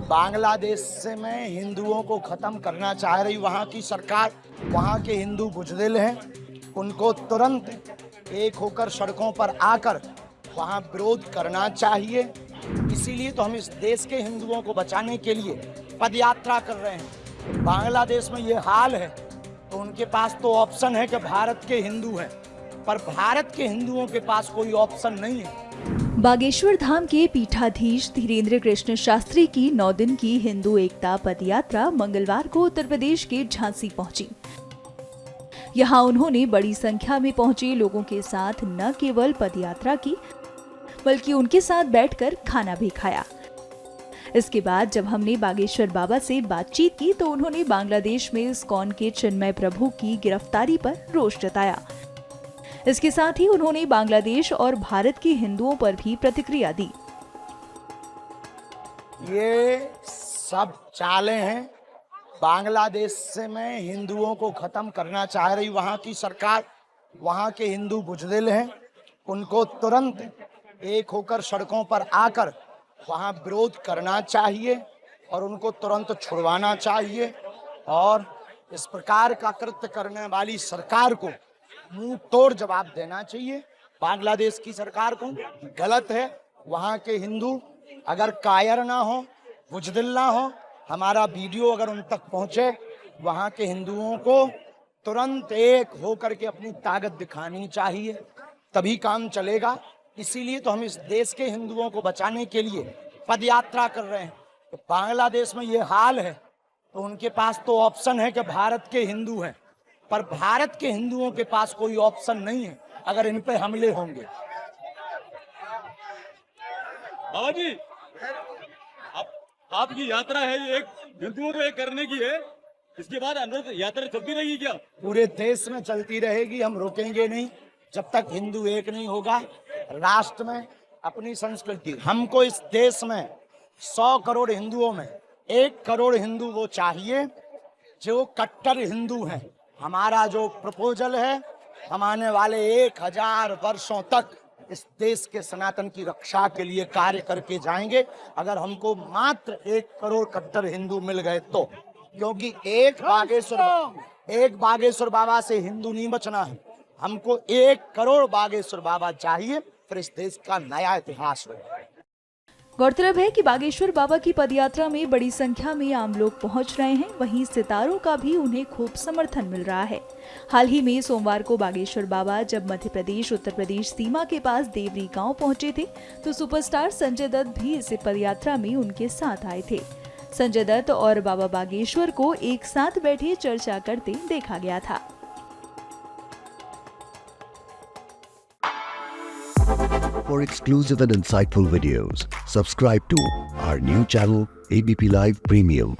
बांग्लादेश से में हिंदुओं को ख़त्म करना चाह रही वहाँ की सरकार। वहाँ के हिंदू बुज़दिल हैं, उनको तुरंत एक होकर सड़कों पर आकर वहाँ विरोध करना चाहिए। इसीलिए तो हम इस देश के हिंदुओं को बचाने के लिए पदयात्रा कर रहे हैं। बांग्लादेश में ये हाल है तो उनके पास तो ऑप्शन है कि भारत के हिंदू हैं, पर भारत के हिंदुओं के पास कोई ऑप्शन नहीं है। बागेश्वर धाम के पीठाधीश धीरेन्द्र कृष्ण शास्त्री की 9 दिन की हिंदू एकता पदयात्रा मंगलवार को उत्तर प्रदेश के झांसी पहुंची। यहां उन्होंने बड़ी संख्या में पहुंचे लोगों के साथ न केवल पदयात्रा की, बल्कि उनके साथ बैठकर खाना भी खाया। इसके बाद जब हमने बागेश्वर बाबा से बातचीत की तो उन्होंने बांग्लादेश में इस्कॉन के चिन्मय प्रभु की गिरफ्तारी पर रोष जताया। इसके साथ ही उन्होंने बांग्लादेश और भारत के हिंदुओं पर भी प्रतिक्रिया दी। ये सब चालें हैं, बांग्लादेश से में हिंदुओं को ख़त्म करना चाह रही वहाँ की सरकार। वहाँ के हिंदू बुज़दिल हैं, उनको तुरंत एक होकर सड़कों पर आकर वहाँ विरोध करना चाहिए और उनको तुरंत छुड़वाना चाहिए। और इस प्रकार का कृत्य करने वाली सरकार को मुंह तोड़ जवाब देना चाहिए। बांग्लादेश की सरकार को गलत है। वहाँ के हिंदू अगर कायर ना हो, बुज़दिल ना हो, हमारा वीडियो अगर उन तक पहुँचे, वहाँ के हिंदुओं को तुरंत एक होकर के अपनी ताकत दिखानी चाहिए, तभी काम चलेगा। इसीलिए तो हम इस देश के हिंदुओं को बचाने के लिए पदयात्रा कर रहे हैं। तो बांग्लादेश में ये हाल है तो उनके पास तो ऑप्शन है कि भारत के हिंदू हैं, पर भारत के हिंदुओं के पास कोई ऑप्शन नहीं है अगर इन पे हमले होंगे। बाबा जी, आपकी यात्रा है, ये एक हिंदुओं को एक करने की है, इसके बाद अंदर यात्रा चलती रहेगी क्या? पूरे देश में चलती रहेगी, हम रुकेंगे नहीं जब तक हिंदू एक नहीं होगा। राष्ट्र में अपनी संस्कृति, हमको इस देश में 100 करोड़ हिंदुओं में 1 करोड़ हिंदू वो चाहिए जो कट्टर हिंदू हैं। हमारा जो प्रपोजल है, हम आने वाले 1000 वर्षों तक इस देश के सनातन की रक्षा के लिए कार्य करके जाएंगे, अगर हमको मात्र 1 करोड़ कट्टर हिंदू मिल गए तो। क्योंकि एक बागेश्वर बाबा से हिंदू नहीं बचना है, हमको 1 करोड़ बागेश्वर बाबा चाहिए, फिर इस देश का नया इतिहास हो। गौरतलब है कि बागेश्वर बाबा की पदयात्रा में बड़ी संख्या में आम लोग पहुंच रहे हैं, वहीं सितारों का भी उन्हें खूब समर्थन मिल रहा है। हाल ही में सोमवार को बागेश्वर बाबा जब मध्य प्रदेश उत्तर प्रदेश सीमा के पास देवरी गांव पहुंचे थे तो सुपरस्टार संजय दत्त भी इस पदयात्रा में उनके साथ आए थे। संजय दत्त और बाबा बागेश्वर को एक साथ बैठे चर्चा करते देखा गया था। For exclusive and insightful videos, subscribe to our new channel ABP Live Premium.